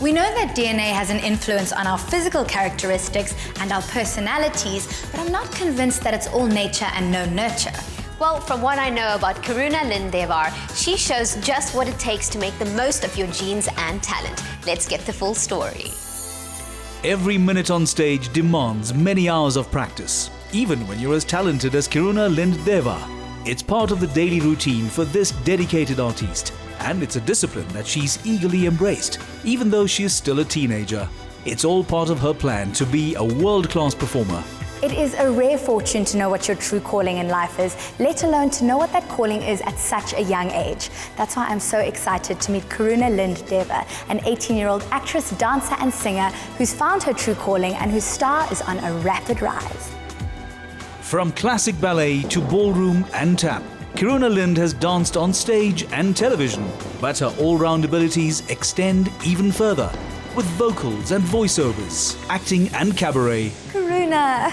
We know that DNA has an influence on our physical characteristics and our personalities, but I'm not convinced that it's all nature and no nurture. Well, from what I know about Kiruna-Lind Devar, she shows just what it takes to make the most of your genes and talent. Let's get the full story. Every minute on stage demands many hours of practice, even when you're as talented as Kiruna-Lind Devar. It's part of the daily routine for this dedicated artiste, and it's a discipline that she's eagerly embraced, even though she is still a teenager. It's all part of her plan to be a world-class performer. It is a rare fortune to know what your true calling in life is, let alone to know what that calling is at such a young age. That's why I'm so excited to meet Kiruna-Lind Devar, an 18-year-old actress, dancer and singer who's found her true calling and whose star is on a rapid rise. From classic ballet to ballroom and tap, Kiruna-Lind has danced on stage and television, but her all-round abilities extend even further, with vocals and voiceovers, acting and cabaret. Karuna!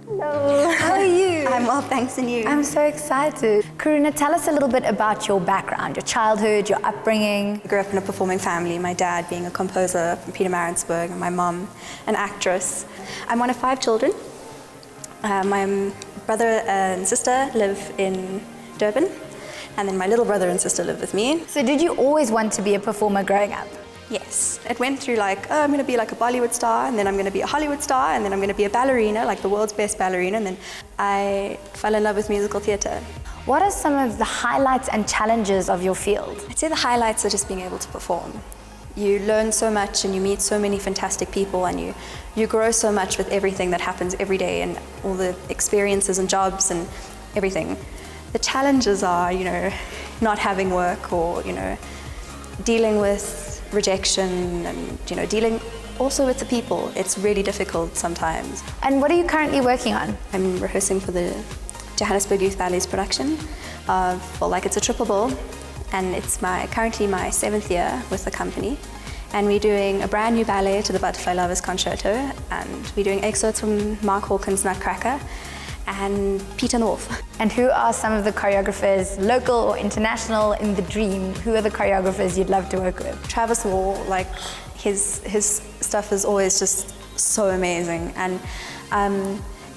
Hello! How are you? I'm well, thanks, and you? I'm so excited. Karuna, tell us a little bit about your background, your childhood, your upbringing. I grew up in a performing family, my dad being a composer from Pietermaritzburg and my mum an actress. I'm one of 5 children. My brother and sister live in Durban, and then my little brother and sister live with me. So did you always want to be a performer growing up? Yes. It went through like, oh, I'm going to be like a Bollywood star, and then I'm going to be a Hollywood star, and then I'm going to be a ballerina, like the world's best ballerina, and then I fell in love with musical theatre. What are some of the highlights and challenges of your field? I'd say the highlights are just being able to perform. You learn so much and you meet so many fantastic people, and you grow so much with everything that happens every day and all the experiences and jobs and everything. The challenges are, not having work, or, dealing with rejection, and, dealing also with the people. It's really difficult sometimes. And what are you currently working on? I'm rehearsing for the Johannesburg Youth Ballet's production of, it's a triple bill. And it's currently my 7th year with the company. And we're doing a brand new ballet to the Butterfly Lovers Concerto, and we're doing excerpts from Mark Hawkins' Nutcracker and Peter North. And who are some of the choreographers, local or international, in the dream? Who are the choreographers you'd love to work with? Travis Wall, his stuff is always just so amazing. And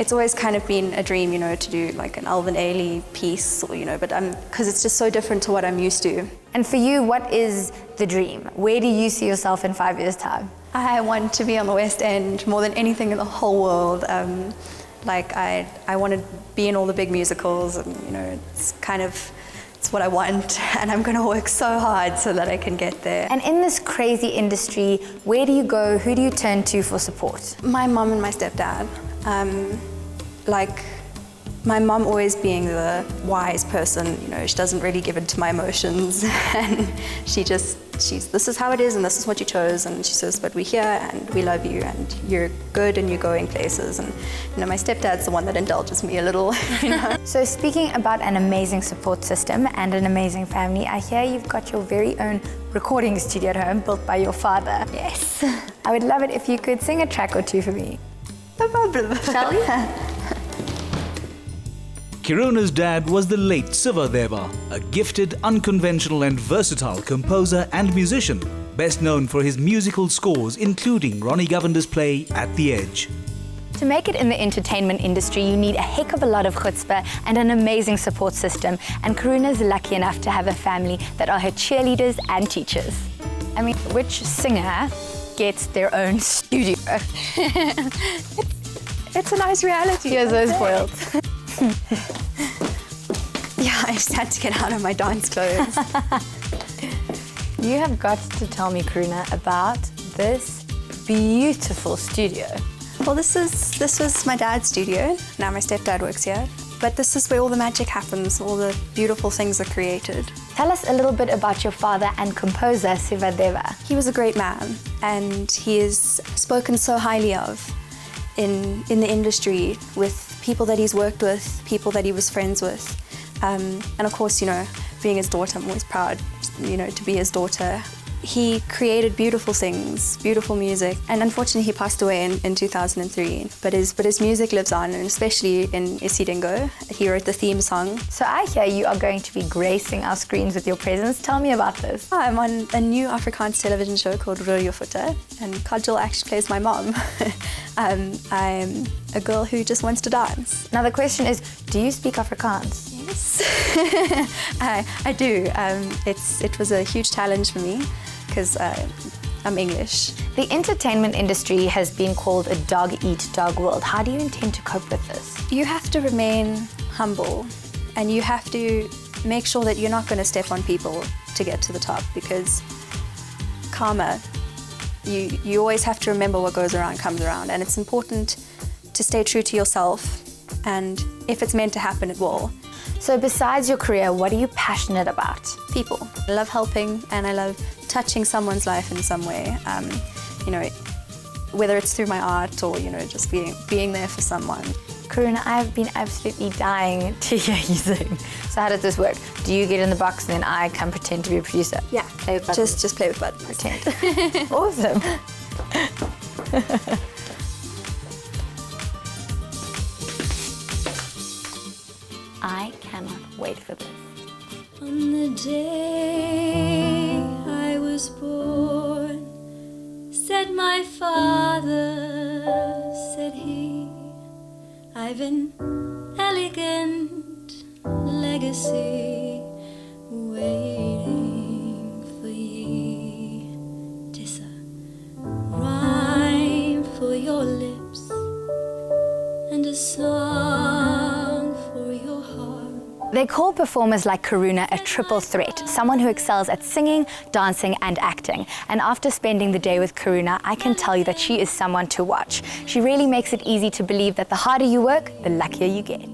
it's always kind of been a dream, to do like an Alvin Ailey piece, or, but because it's just so different to what I'm used to. And for you, what is the dream? Where do you see yourself in 5 years' time? I want to be on the West End more than anything in the whole world. I want to be in all the big musicals, and, it's what I want, and I'm going to work so hard so that I can get there. And in this crazy industry, where do you go? Who do you turn to for support? My mom and my stepdad. My mom always being the wise person, she doesn't really give in to my emotions, and this is how it is, and this is what you chose, and she says, but we're here, and we love you, and you're good, and you're going places, and my stepdad's the one that indulges me a little. So speaking about an amazing support system and an amazing family, I hear you've got your very own recording studio at home built by your father. Yes. I would love it if you could sing a track or two for me. No problem. Shall we? Kiruna's dad was the late Siva Devar, a gifted, unconventional and versatile composer and musician, best known for his musical scores including Ronnie Govender's play At the Edge. To make it in the entertainment industry, you need a heck of a lot of chutzpah and an amazing support system, and Karuna's lucky enough to have a family that are her cheerleaders and teachers. I mean, which singer gets their own studio? It's a nice reality. You're so spoiled. Yeah, I just had to get out of my dance clothes. You have got to tell me, Karuna, about this beautiful studio. Well, this was my dad's studio. Now my stepdad works here. But this is where all the magic happens, all the beautiful things are created. Tell us a little bit about your father and composer, Siva Devar. He was a great man, and he is spoken so highly of in the industry, with people that he's worked with, people that he was friends with. And of course, being his daughter, I'm always proud, to be his daughter. he created beautiful things, beautiful music, and unfortunately he passed away in 2003. But his music lives on, and especially in Isidingo. He wrote the theme song. So I hear you are going to be gracing our screens with your presence. Tell me about this. I'm on a new Afrikaans television show called Royo Futa, and Kajal actually plays my mom. I'm a girl who just wants to dance. Now the question is, do you speak Afrikaans? Yes, I do. It was a huge challenge for me because I'm English. The entertainment industry has been called a dog-eat-dog world. How do you intend to cope with this? You have to remain humble, and you have to make sure that you're not going to step on people to get to the top, because karma, you always have to remember what goes around comes around, and it's important to stay true to yourself, and if it's meant to happen, it will. So besides your career, what are you passionate about? People. I love helping, and I love touching someone's life in some way. You know, whether it's through my art or, you know, just being there for someone. Karuna, I've been absolutely dying to hear you sing. So how does this work? Do you get in the box and then I come pretend to be a producer? Yeah, play with buttons. Just play with buttons. Pretend. Awesome. I cannot wait for this. On the day I was born, said my father, said he, I've an elegant legacy waiting for ye. 'Tis a rhyme for your lips and a song for your heart. They call performers like Karuna a triple threat, someone who excels at singing, dancing and acting. And after spending the day with Karuna, I can tell you that she is someone to watch. She really makes it easy to believe that the harder you work, the luckier you get.